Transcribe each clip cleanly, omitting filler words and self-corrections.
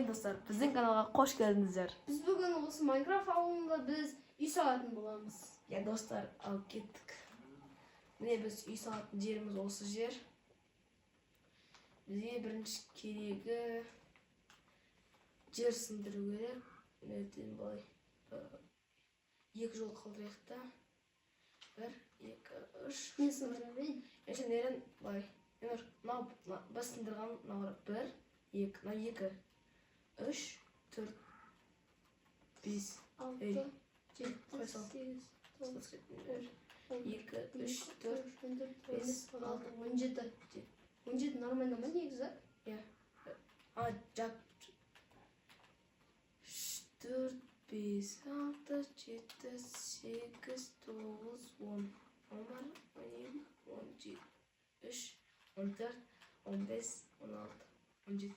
Салем достар, біздің каналға қош келдіңіздер. Біз бүгін осы Майнкрафт ауылында біз үй салатын боламыз. Я достар, алып кеттік. Міне біз үй салатын жеріміз осы жер. Бізге бірінші керегі жер сындыру керек. Міне былай екі жол қалдырайық та. 1, 2, 3. Не сындыра берейін? Нерен былай. Біз сындырған 1, 2, 2, 3, 4, 5, 6, 7, 8, 9, 10, 2, 3, 4, 5, 6, 17. 17 нормально ма негізі? Жап. 4, 5, 6, 7, 8, 9, 10. 11, 12, 13, 14, 15, 16, 17.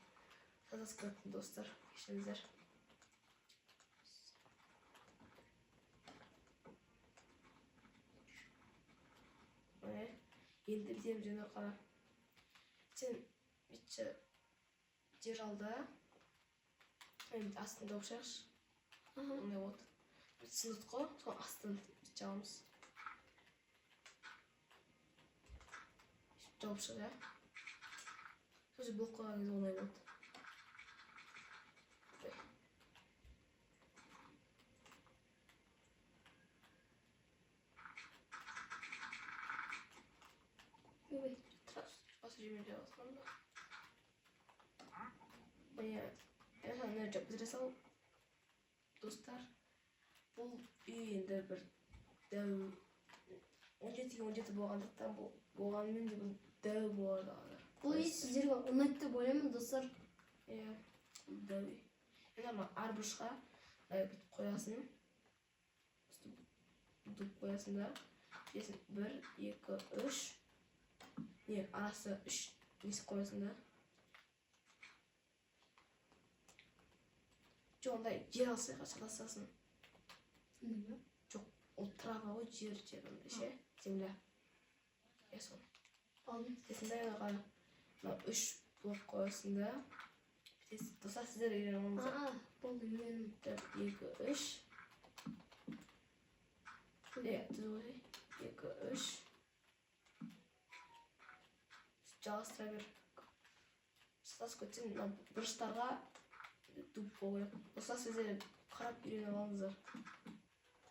Таза қылатын достар, кешіңіздер. Енді бізем жөні қара. Сен бітші жер алды. Астында оқшақш. Ондай от. Сындырт қой, сол астын бітші аламыз. Жауып шыға. Сөзі бұл қойған кезде ондай от. Осы жермен жалғасқан ба? Міне жап бітіре сал. Достар, бұл үй енді бір дәу 17-17 болғандықтан болғанымен де бұл дәу болады. Бұл үй сіздерге ұнайды деп ойлаймын достар. Дәу үй. Енді арбушқа бүйтіп қоясын. Бүйтіп қоясын да. 1, 2, 3. Не, арасы 3 несі қоясын да. Жоқ, ондай жер алсайға шаласасын. Жоқ, ол трава ғой, жер ондай ше, земля. Сон. Алдым. Сесінде қара 3 блок қоясын да. Достар, сіздер үйрен оңыздар. Болды, үйренім. 1, 2, 3. 2, 3. Жалғастыра бер. Сатас көтсен бұрыштарға дұп қойып. Осылай сіздер қарап үйрен алыңыздар.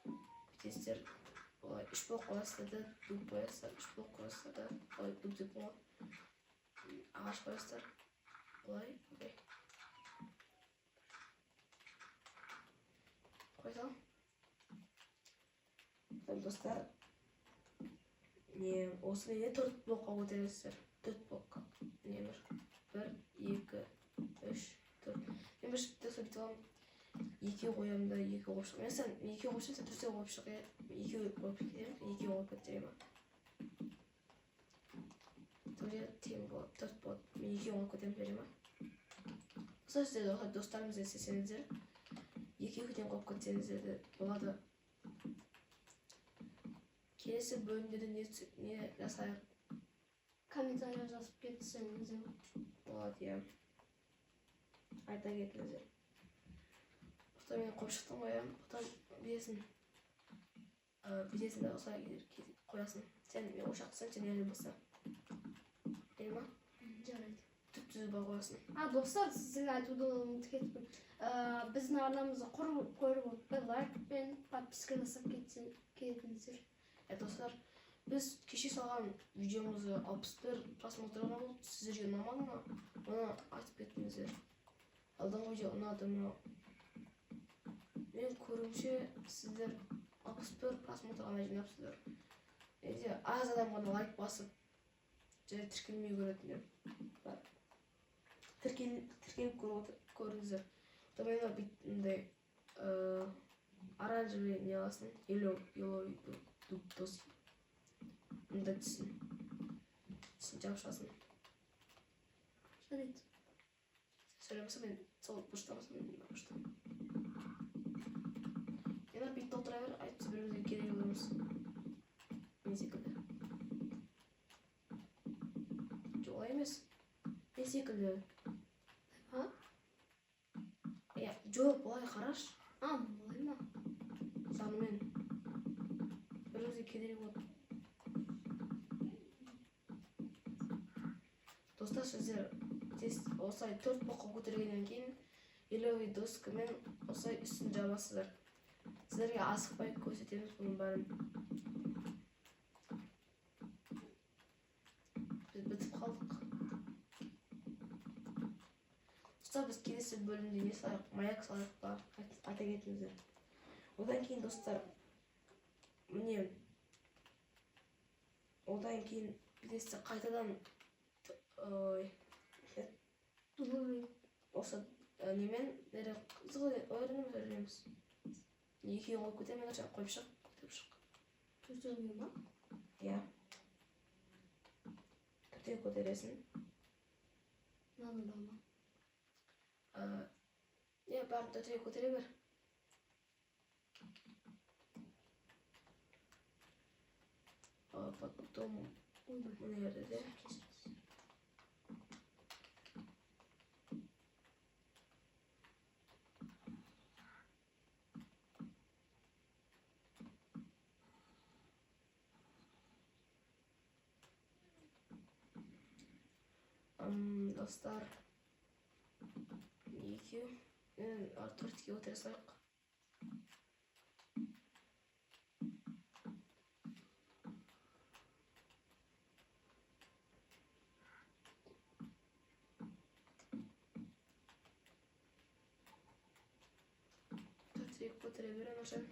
Бітестер 3 блок қойасыздар да дұп қойасыздар. 3 блок қойасыздар да олай дұп деп қойып. Ағаш қойасыздар. Олай. Қойсам. Достар. Осы не 4 блокқа көтересіздер. 4 блокқа. Не 1, 2, 3, 4. Мен бір шыпты сөйтіп алам. 2 қоям да 2 қойып шығып. Мен сен 2 қойып шығып, сен 4 қойып шығып. 2 қойып кетерім, 2 қойып кетерем. Тоже тең болады, 4 болады. Мен 2 қойып кетерім берем. Сол сіздер достарымыз естесеңіздер, 2 қойып кетсеңіздер де болады. Келесі бөлімдерде не жасайық? Комментария жазып кетсеңіздер. Болады, айта кетіңіздер. Потом мен қойып шықтым ғой, потом бітесін де осылай қоясын. Сен мен ошақсың, сен елі болса. Ел ма? Жарайды. Түп-түзі бар қоясын. Достар, сізге айтуды ұмытып кеттім. Біздің арнамызды көріп отпай, лайк пен подписка жасап кетіңіздер. Достар, біз кеше салған видеомызды 61 просмотрға болды. Сіздерге ұнамады ма? Оны айтып кетіңіздер. Алдыңғы видео ұнады ма? Мен көруімше сіздер 61 просмотр ғана жинапсыздар. Енді аз адам ғана лайк басып, және тіркелмей көретіндер. Тіркеліп көріңіздер. Мен бүйтіндей оранжевый не аласын, yellow дос. Мұнда түсін жауып шығасын. Жарайды. Сөйлемесе мен сол бұштамасын мен бұштам. Енді бейт толтыра бер, айтып бірімізге керек оларымыз. Мен секілді. Жоқ олай емес. Мен секілді. Жоқ, былай қараш. Былай ма? Санымен. Бірімізге кедергі болады. Достар, сіздер осылай 4 блокқа көтергеннен кейін елеуи доскамен осылай үстін жабасыздар. Сіздерге асықпай көрсетеміз бұның бәрін. Біз бітіп қалдық. Достар, біз келесі бөлімде не салайық? Маяк салайық па? Айта кетіңіздер. Одан кейін достар, міне одан кейін білесіздер қайтадан осы немен ойрынымыз. Екеуін қойып көтермен қойып шық, көтеріп шық. Төсеуге ма? Иә. Төтеу көтересің. Мынада ма? Бәрін төтеу көтере бер. Потом мына жерде де достар, екеу, төртке отыра салайық. Төртке көтере берем ашан.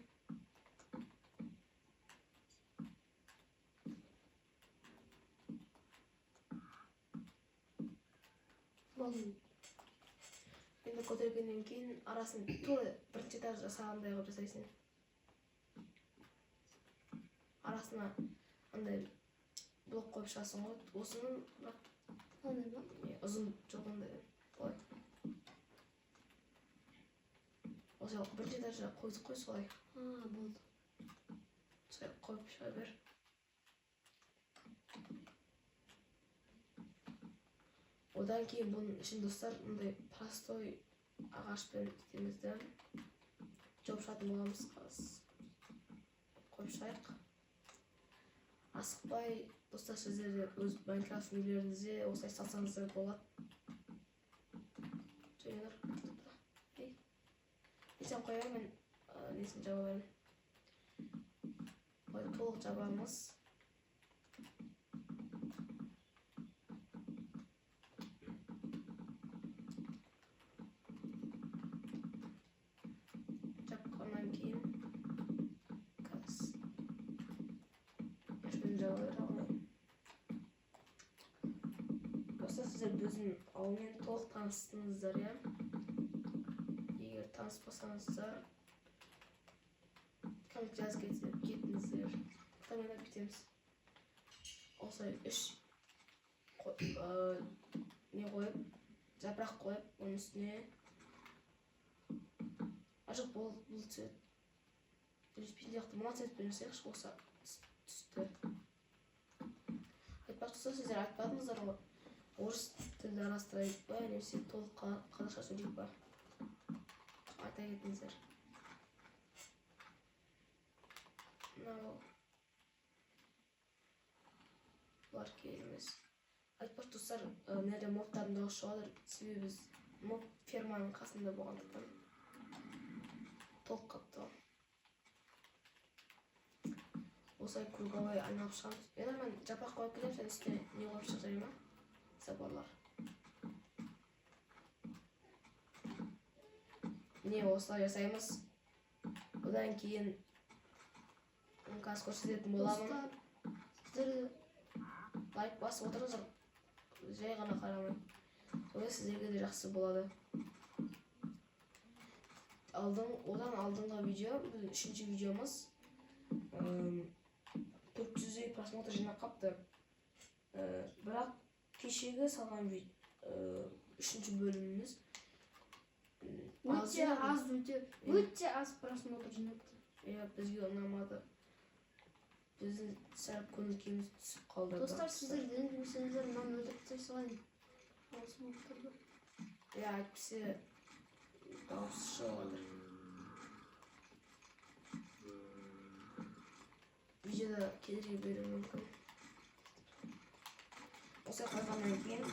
Енді көтергеннен кейін арасын тура бірінші этаж жасағандай қылып жасайсың. Арасына андай блок қойып шығасың ғой. Осының ұзын жоқ андай қой. Осы бірінші этажға қойдық қой солай. Болды. Солай қойып шыға бер. Одан кейін бұның ішін достар мұндай простой ағашпен істемізді. Жопшатын боламыз қойып шығайық. Асықпай, достар, сіздерде өз Майнкрафт үйлеріңізде осылай салсаңыздар болады. Жайнар. Несен қоямын, мен несін жаба берем. Толық жабамыз. Сіздер біздің ауылмен толық таныстыңыздар, иә? Егер таныспасаңыздар, коммент жазып кетіңіздер. Тамайлап кетеміз. Осылай үш не қойып, жапырақ қойып, оның үстіне ажық бұл цвет. Үлеспен жақты мұна цветпен жасайықшы болса түсті. Айтпақшысы, сіздер айтпадыңыздар ғой. Орыс тілді арастырайық па, немесе толық қазақша сөйлейік па? Айта кетіңіздер. Мынау бұлар келмес. Айтпақшы достар, мына мобтардың дауысы шығады, себебі біз моб ферманың қасында болғандықтан толық қапты. Осылай круговой айналып шығамыз. Енді мен жапырақ қойып келем, сен үстіне не қойып шық жарай ма? Заборлар. Міне осылай жасаймыз. Одан кейін қазір көрсететін боламын. Сіздер лайк басып отырыңыздар. Жай ғана қарамай. Солай сіздерге де жақсы болады. Одан алдыңғы видео, бұл үшінші видеомыз 400 просмотр жинап қапты. Бірақ кешегі салған үшінші бөліміміз өте аз просмотр жинапты. Бізге ұнамады. Біздің сәл көңіл-күйіміз түсіп қалды. Достар, сіздер ренжімесеңіздер, мынаны өлтіріп салайын. Әйтпесе дауысы шығып кедергі беруі мүмкін. Осылай қойғаннан кейін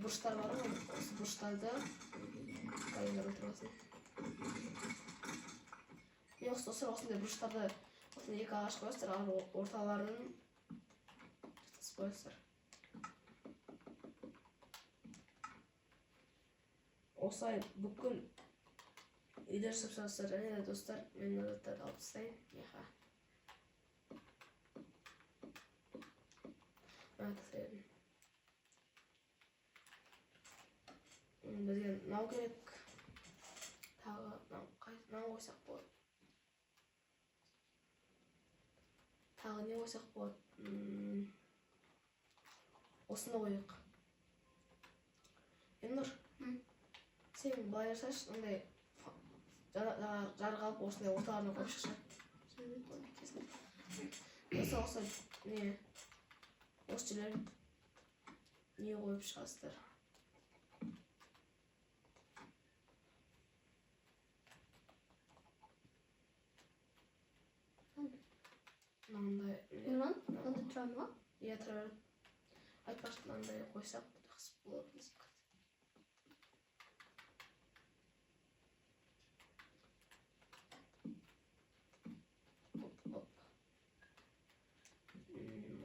бұрыштар бар ғой, осы бұрыштарды қайындап отырасың. Мен осындай бұрыштарды екі ағаш қойасыздар, ал орталарын жасап қойасыздар. Осылай бүкіл үйде жасап шығасыздар. Және де достар, мен заттарды алып тастайын. Бізге мынау керек. Тағы мынау қойсақ болады. Тағы не қойсақ болады? Осыны қойық. Енұр, сен былай жасашы, ондай жарғы алып осындай орталарына қойып шықшы. Осы не осы жерлерін не қойып шығасыздар. Мынандай тұра ма? Иә, тұра береді. Айтпақшы, мынандай қойсақ жақсы болады.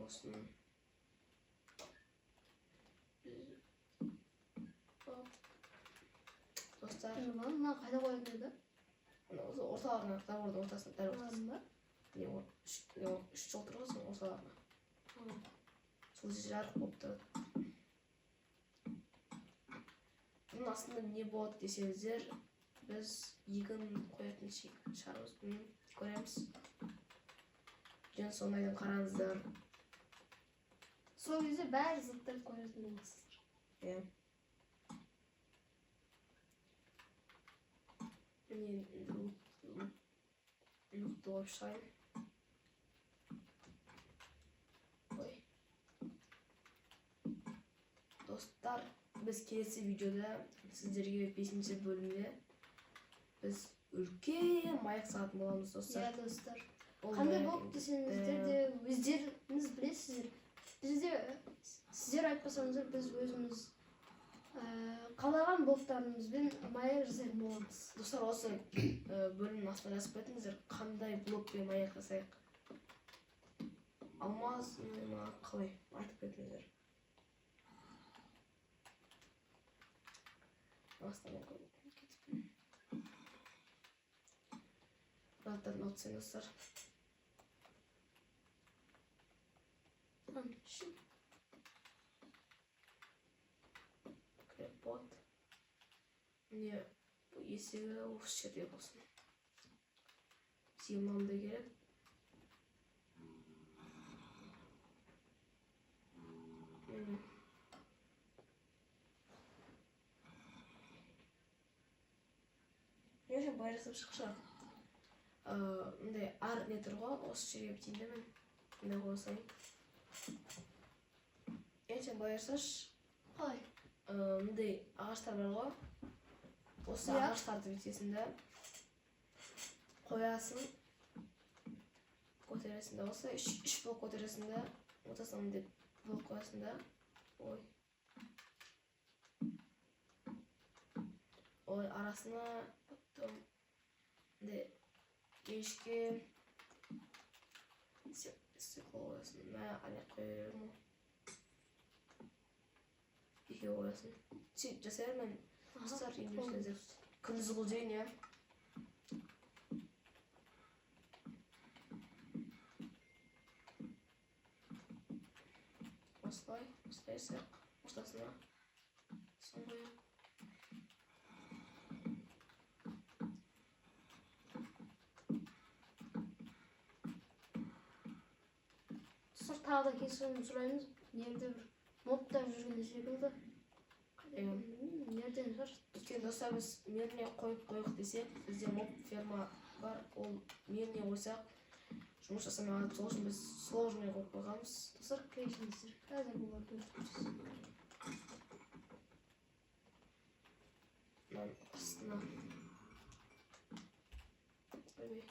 Осыны достар, Мына қайда қояды еді? орталарына, забордың ортасына дәл ортасына. Үш жол тұрғызың орталарына. Сол жарық болып тұрады. Бұның астында не болады десеңіздер, біз егін қоятын шығармыз, көреміз. Және сондайдан қараңыздар. Сол кезде бәрі заттарды қоятын боласыздар. Иә. Мен луқты қойып шығайын. Достар, біз келесі видеода сіздерге 5-ші бөлімде біз үлкен маяк сағатын боламыз, достар. Иә, достар. Қандай болып десеңіздер де өздеріңіз білесіздер. Сіздер айтпасаңыздар, біз өзіміз қалаған блоктарымызбен маяк жасайтын боламыз. Достар, осы бөлімнің астына жазып қоятыңыздар, қандай блокпен маяк жасайық. Алмаз, қалай айтып кетіңіздер. Астана кетіппін. Заттарын отсайын, достар. Керек болады. Міне есігі осы жерде болсын. Бізге мынандай керек. Мен былай жасап шықшы. Мындай ар не тұр ғой, осы жерге бітейін де мен. Мындай қойсайын. Сен былай жасаш. Қалай? Мындай ағаштар бар ғой. Осы ағаштарды бітесің де қоясың. Көтересің де осы. Үш блок көтересің де. Ортасына мындай блок қоясың да. Ой, арасына потом мешке стекло қоясың. Мә, аяқ қоя беремін. Екеу қоясың. Жасай бермен. Достар, емдесіңіздер. Күндіз қылжайын, иә. Осылай жасайық. Ортасына сын қояйық. Тағы да кешірім сұраймыз. Нерде бір модтар жүрген секілді. Нерден шығар? Өйткені достар, біз меріне қойып қойық десек, бізде моб ферма бар. Ол меріне қойсақ, жұмыс жасамаған. Сол үшін біз сложный қойып қойғанбыз. Достар, кешіріңіздер. Қазір бұларды өтірміз. Мынан астына. Ойбай.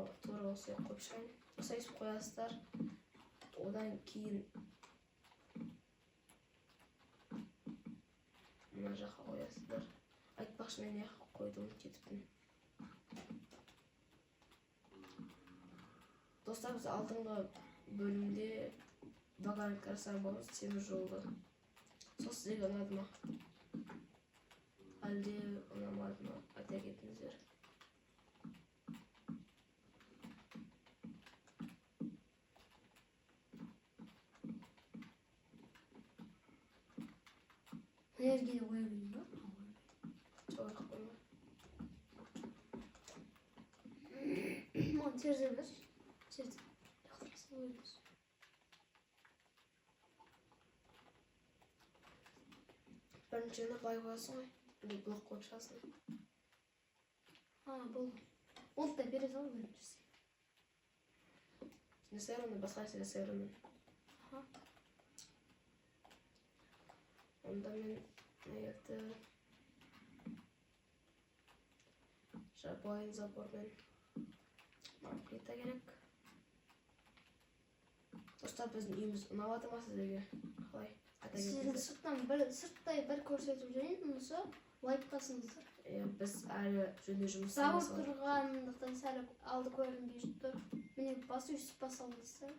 оны тура осылай қойып шығайын. Осылай істеп қоясыздар. Одан кейін мына жаққа қоясыздар. Айтпақшы, мен не қойдым кетіппін. Достар, біз алдыңғы бөлімде Баган Карсан болмыз, темір жолды. Сол сіздерге ұнады ма? Әлде ұнамады ма? Айта кетіңіздер. Enerjiyi koyabilirim mi? Çok қойма. Onu terzebilir. Terze. Yaktırasın koyuyoruz. Біріншені былай қоясың ғой. Енді блок қойып шығасың. Болды. Оны да бере сал бөлінірсе. Несерімді басқа несерімді. Онда мен нақты жабайын забормен плита керек. Достар, біздің үйіміз ұнаватыр ма сіздерге? Қалай? Айта Сіздің кетіңіздер. сырттай бір көрсетіп жайын, мұнысы лайк басыңыздар. Біз әлі жөндеу жұмыс Зауыр жасап тұрғандықтан сәл алды көрінбей жүрді. Міне басы үсіп басалыңыздар.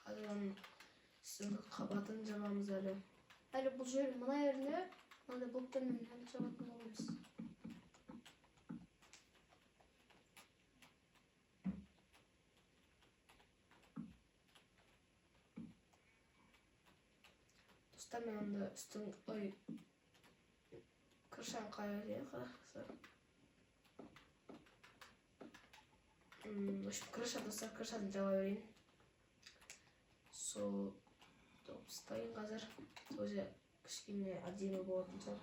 қазір оның үстіңгі қабатын жабамыз әлі. Әлі бұл жер мына жеріне мынандай блоктармен әлі жабатын боламыз. Достар, мен онда үстің крышаны қайырайын қарақсы. Крыша, достар, крышаны жаба берейін. Сол ұстайын қазір. Өзі кішкене әдемі болатын шығар.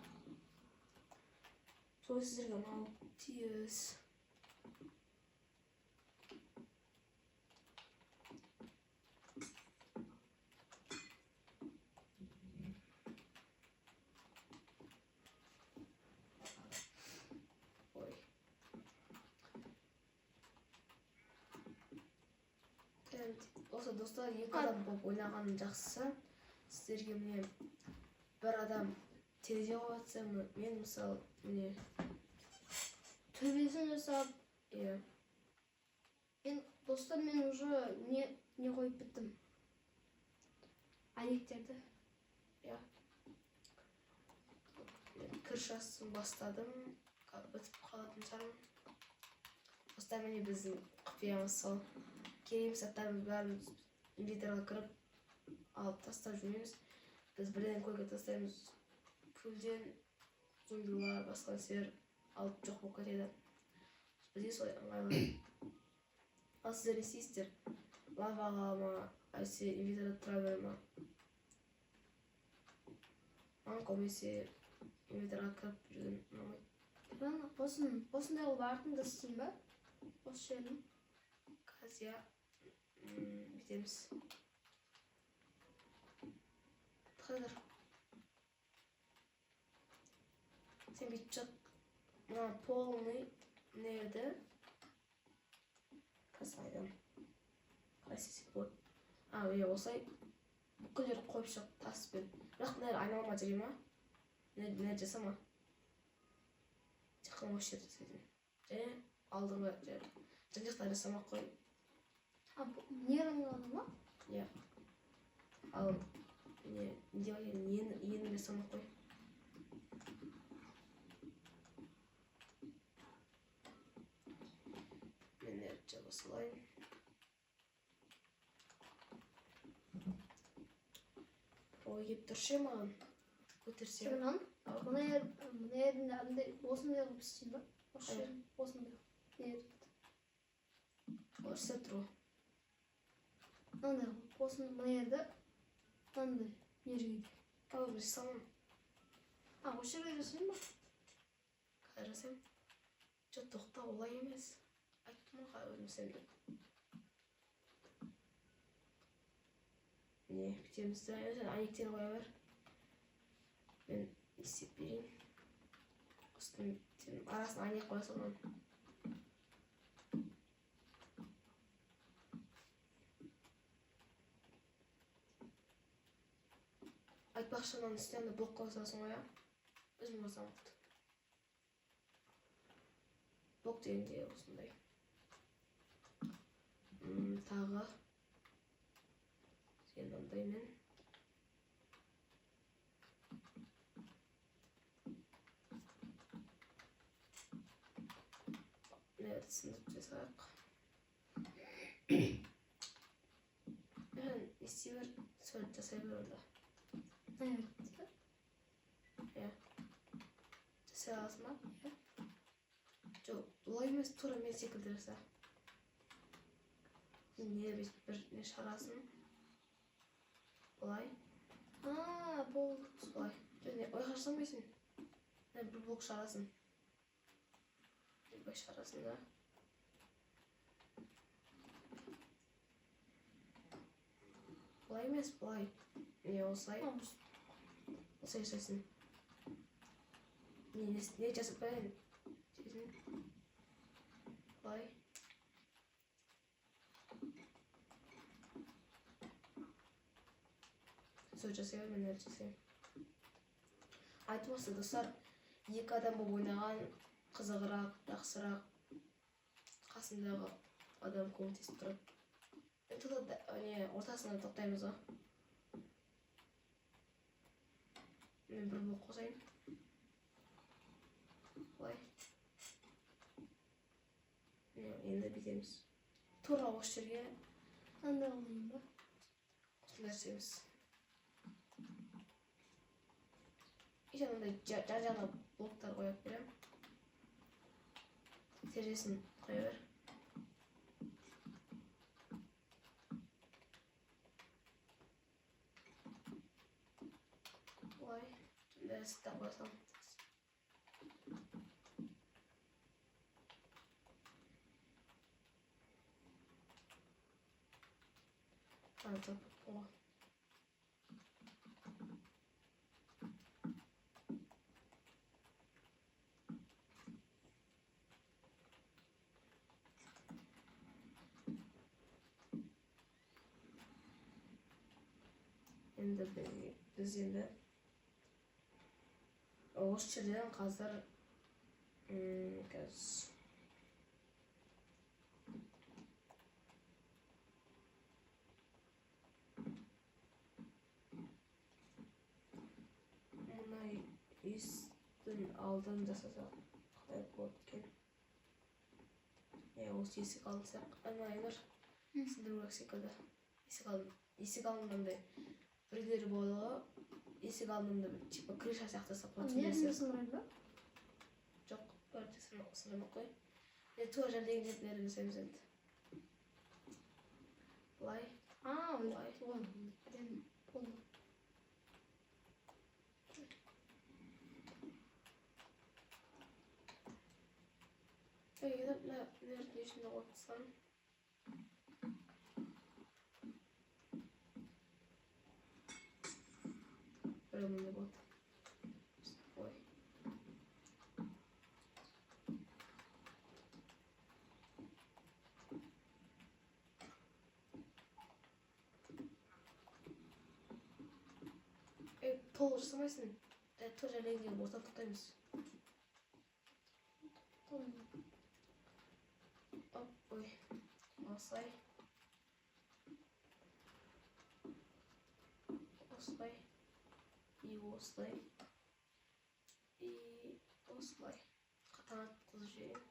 Сол сіздерге мынау тиіс. Осы достар, екі адам болып ойнағаның жақсысы. Сіздерге міне бір адам терезе қойып, мен мысалы міне Төбесін жасап, достар, мен уже не қойып біттім. Әйнектерді. Крышасын бастадым, бітіп қалатын шығармын. Достар, міне біздің құпиямыз сол. Керемет заттарымыз бәріміз инвентарға кіріп алып тастап жүрмейміз. Біз бірден көйге тастаймыз. Көлден зомбилар, басқа нәрселер алып жоқ болып кетеді. Бізде солай ыңғайлы. Ал сіздер не істейсіздер? Лаваға ма, әйтсе инвентарда тұра бере ма? Маған көбінесе инвентарға кіріп жүрген ұнамайды. Осындай қылып артында істейін ба? Осы жерін. Қазір бітеміз. Қазір сен бүйтіп жат. Мына полный нерді қасайдым. Қалай істесек болады? Осылай бүкіл жерді қойып шығып таспен. Бірақ нер айналма жүре ма? Нер жасама. Тек қана осы жерді жасайтын. Және алдыңғы жерді. Жан-жақтан жасамақ қой. Нерің ғана ма? Ал нені жасамақ қой. Мен әртше басылайын. Ой, кеп тұршы маған. Көтерсе. Шырынан? Мұна ерінде осындай қылып істейін ба? Осындай. Орса тұру. Мынандай қылып, мұна ерді мынандай ергейді. Тауыр жасамам. Осы жерге жасайын ба? Қалай жасайым? Жо, тоқта, олай емес. Айттым ғой өзім сен деп. Міне, бітемізді. Әйнектер қоя бер. Мен істеп берейін. Үстін арасына әйнек қоя салған. Ақшаның үстіне блок қойсасын ғой, өзім қойсам болды. Блок дегенде осындай. Тағы сен ондаймен. Evet, sınıf cesaret. Yani istiyor söyle cesaret orada. Evet. Ya. Cesaret asma. Çok olayımız tura mesik derse. Niye bir ne şarasın? Olay. Bu. Olay. Ne oynaşamayısın. Ne bir bok şarasın. Baş arasında. Olay mı? Olay. Ne olsay? Olsay sesin. Ne cazip ben? Olay. Söyleyeceğim ben neredeyse. Айтмасы достар, екі адам болып ойнаған қызығырақ, жақсырақ, қасындағы адам көмектесіп тұрып. Не ортасына тоқтаймыз ғой. Мен бір блок қосайын. Былай. Енді бүйтеміз. Тура осы жерге Андай қылайын ба? осындай істейміз. Ешқандай жан-жағына блоктар қойып беремін. Терезесін қоя бер. Былай. Бәрісті қойсам. Антап қойға. Енді біз енді осы жерден қазір мына есіктің алдын жасасақ қалай болады екен? Осы есік алсақ, айныр сындыру секілді. Есік алдында бірлері болды ғой. Есік алдында типа крыша сияқты сақлап Сындырайын ба? Жоқ, бәрі сындырмақ қой. Туа жердегі нерді жасаймыз енді. Былай. Олай. Болды. Нерді ішінде қойсам. Бөлімінде болды. Ой. Толық жасамайсың. Туа жердегі ортақ тоқтаймыз. Ой, осылай. Осылай. И осылай. И осылай. Қатаң атқызып жіберейін.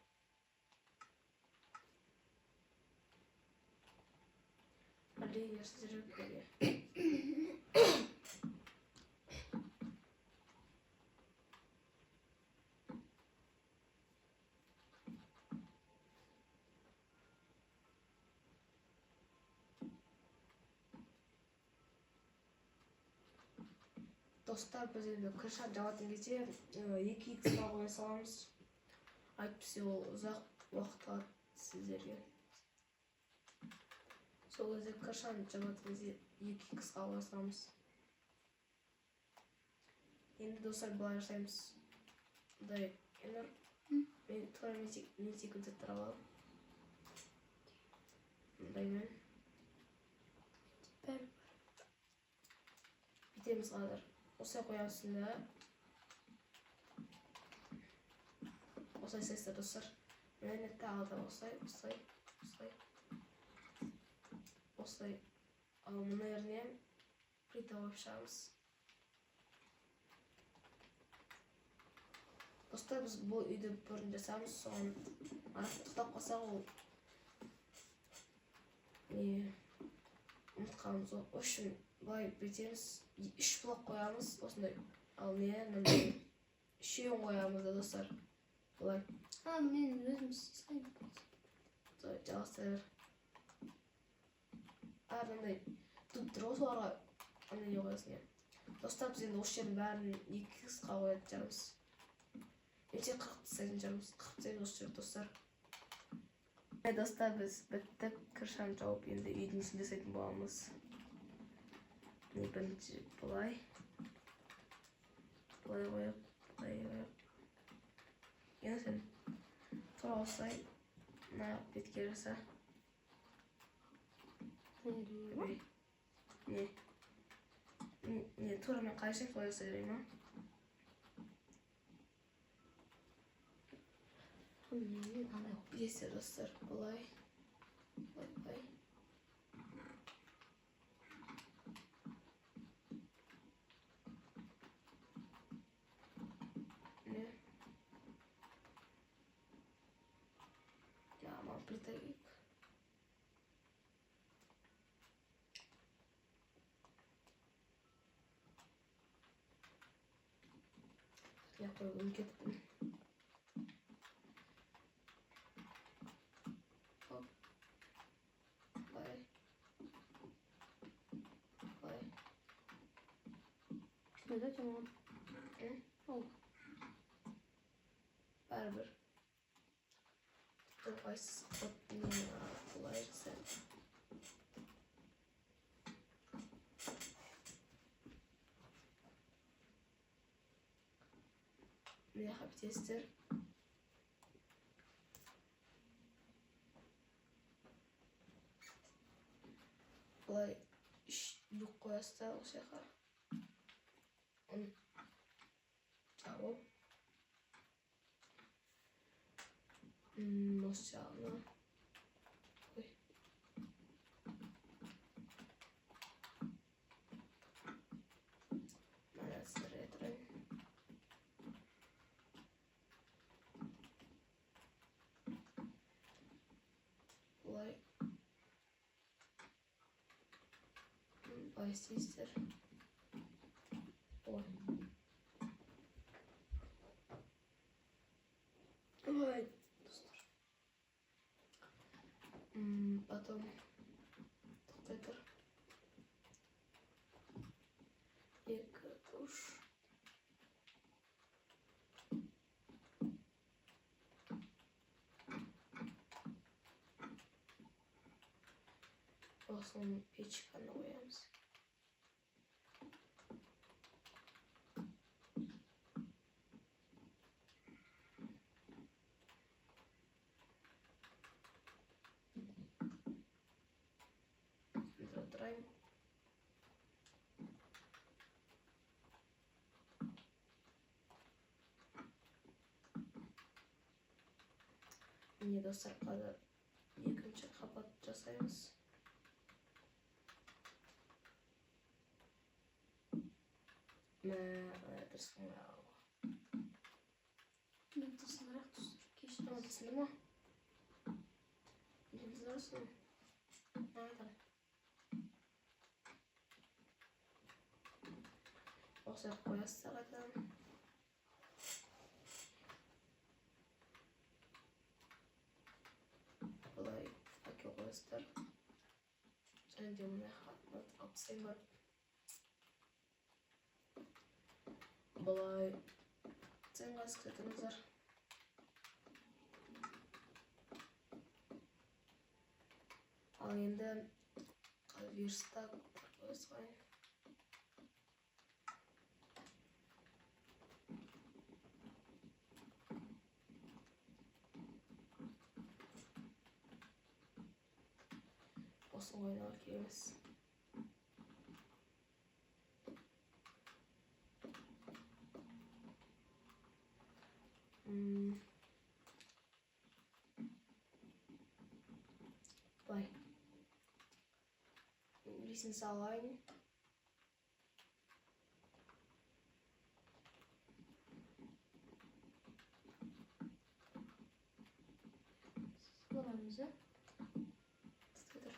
Әлден нәрсе жүріп көре. Достар, біз енді крышаны жабатын кезде 2х-ға қоя саламыз. Әйтпесе ол ұзақ уақыт алады сіздерге. Сол кезде крышаны жабатын кезде 2х-ға қоя саламыз. Енді достар былай жасаймыз. Бұдай Енұр, мен тура мен секілді тұра аламын. Бұндаймен. Бүйтеміз қазір. Osay koyamız üstüne. Osay sesler dostlar. Nette aldım osay. Alımını yerine plita başlayalımız. Dostlar biz bu uydu bölüm жасаймыз, соған тоқтап қалсақ ол не ұмытқанымыз ғой. В общем, былай бүйтеміз, 3 блок қоямыз, осындай. Ал не, мынандай үшеуін қоямыз да достар. Былай. Мен өзім істеймін. Жалғастырар. Мынандай туып тұр ғой, соларға андай не қоясың иә. Достар біз енді осы жердің бәрін 2x-қа қоятын жарымыз. Өте 40 тастайтын жарымыз. 40 тастайтын осы жер достар. Достар біз біттік кіршан жауып енді үйдің ішінде жасайтын боламыз. Бірінші бұлай. Бұлай қойып. Енді сен тұра осылай. Мына бетке жаса. Не, тура мен қайшын солай жаса берейін ма? Есть достар, бұлай. Не. Я мам притаик. Я қойғым кеттім. Şöyle tamam. Ol. Bərabər. Qoysiz qotni бұлай жасай. Міне қаптестер. Бұлай бүк қоясыздар осы жаққа. Жауып. Осы жағына. Ой. Мана сіздерге тұрайын. Бұлай. Бұлай істейсіздер. Ой. Ой. Потом тоқтай тұр. Екі, үш. Осыны печканы қоямыз. Міне достар, қазір екінші қабат жасаймыз. Дұрысың ағы. Мен тысынырақ достар. Кешір. Тысынды ма? Мен тысынырсың. Айтар. Осы қоясыздар қайтадан. Бұлай әке қоясыздар. Және де мұнай алып тастайын бар. Бұлай ценға скретіңіздер. Ал енді верста қойсығайын. Осыны ойнауға келеміз. fließen Sauerwein. Buramızı. Sıkıdır.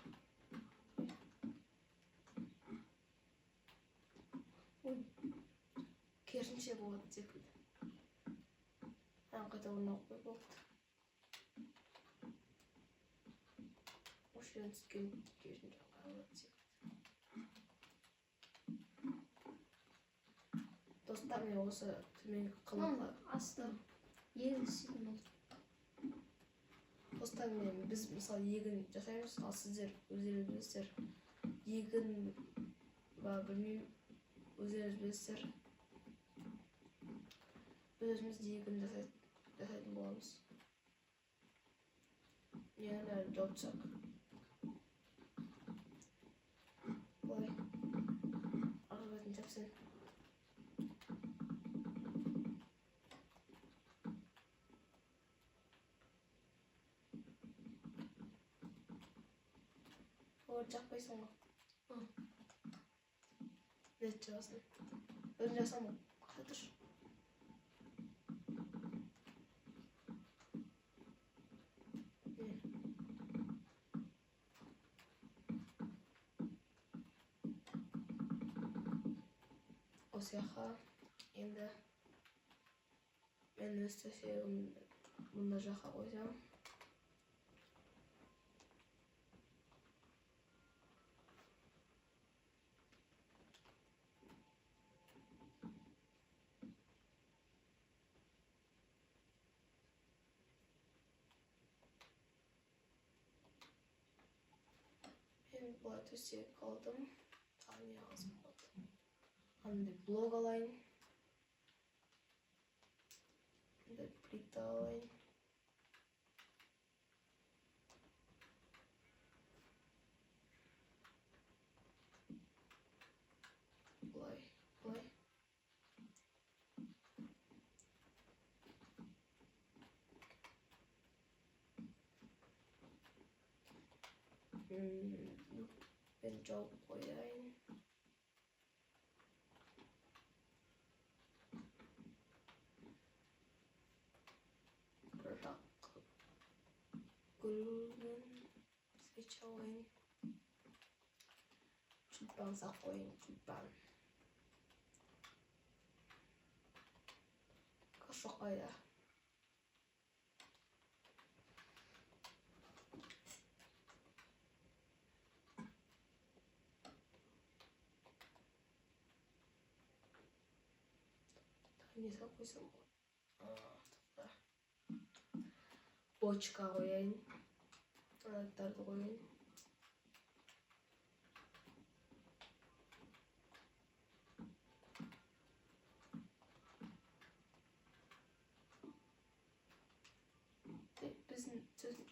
Oy. Kersince bu tekrar. Ben kadar onu okuyup Oşun gün kersince okuyup Dostlar ne olsa tümün kılımla. Aslında yerisi mi? Dostlar ne? Biz mesela yegin жасаймыз, ал сіздер өздеріңіз білесіздер. Егін ба білмеймін, өздеріңіз білесіздер. Өзіміз де егін жасайтын боламыз. Яғни жауапшақ. Былай арғы бетін жапсын. Олар жақпайсың ғой. Нет жасын. Өзің жасам ғой. Қатыр. Осы жаққа енді мен өз төсегім мұнда жаққа қойсам. Мен бұлай төсек қалдым. Тағы не алғызым қалды. Андай блок алайын. Андай плита алайын. Бұлай. Ben жауып қояйын. Бірақ гүлмен свеча алайын. Чулпан сақ қояйын, чулпан. Қашық қайда. Не қойсам ғой. Бочка қояйын. Анаттарды қояйын. Біздің сөзін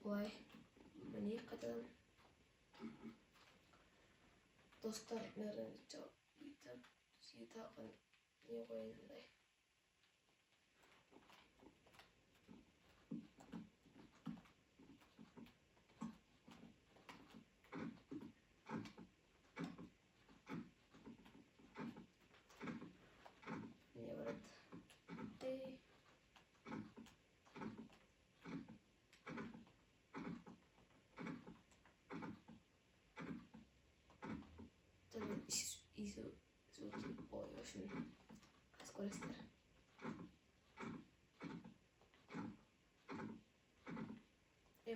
Бұлай, міне қайтадан достар мәрін бүйтіп, тағы не қойындай. Не барады. Ой, скоростер.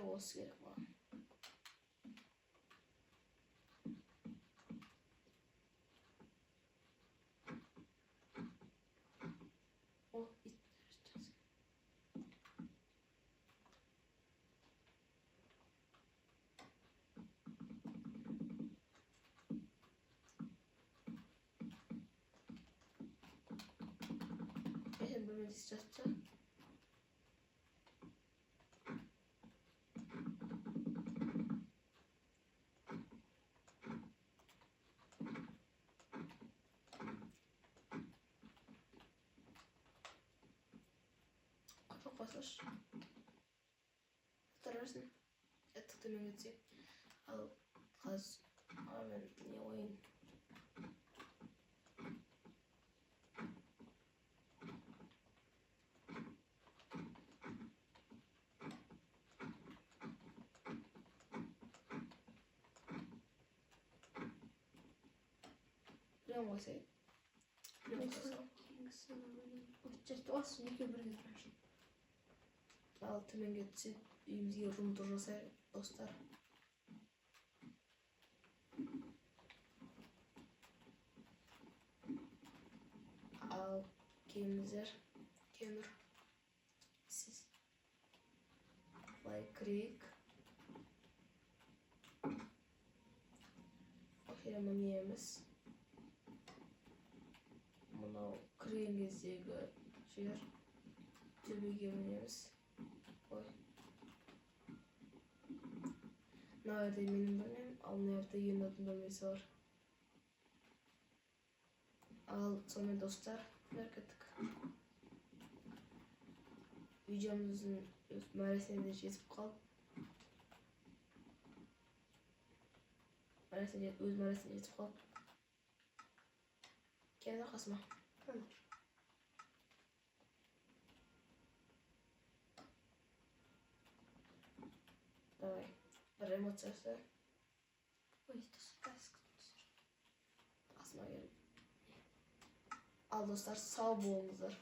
Осы керек маған. О, ит жарыстырсын. Мен бөлмеде жатса. басаш. Тұрарсың. Еттік төмен кетсек. Ал қазір мен не ойын. Прям қойсай. Прям қойсай. Жетті осы екеу бірге тұрар. Ал төмен кетсе үйімізге жұмды жасай достар. Ал келіңіздер. Кемір. Сіз. Былай кірейік. Охерема неміз. Мынау кірген кездегі жер. Төбеге мінеміз. Ой. Мына жерде менің бөлмем, ал мына жерде енотың бөлмесі бар. Ал сонымен достар, кеттік. Видеомыздың өз мәресіне де жетіп қалды. Өз мәресіне жетіп қалды. Келіңдер қасыма. Давай, бір эмоциясы. Ой, тасқа. Қасыма келіп. Ал достар, сау болыңыздар.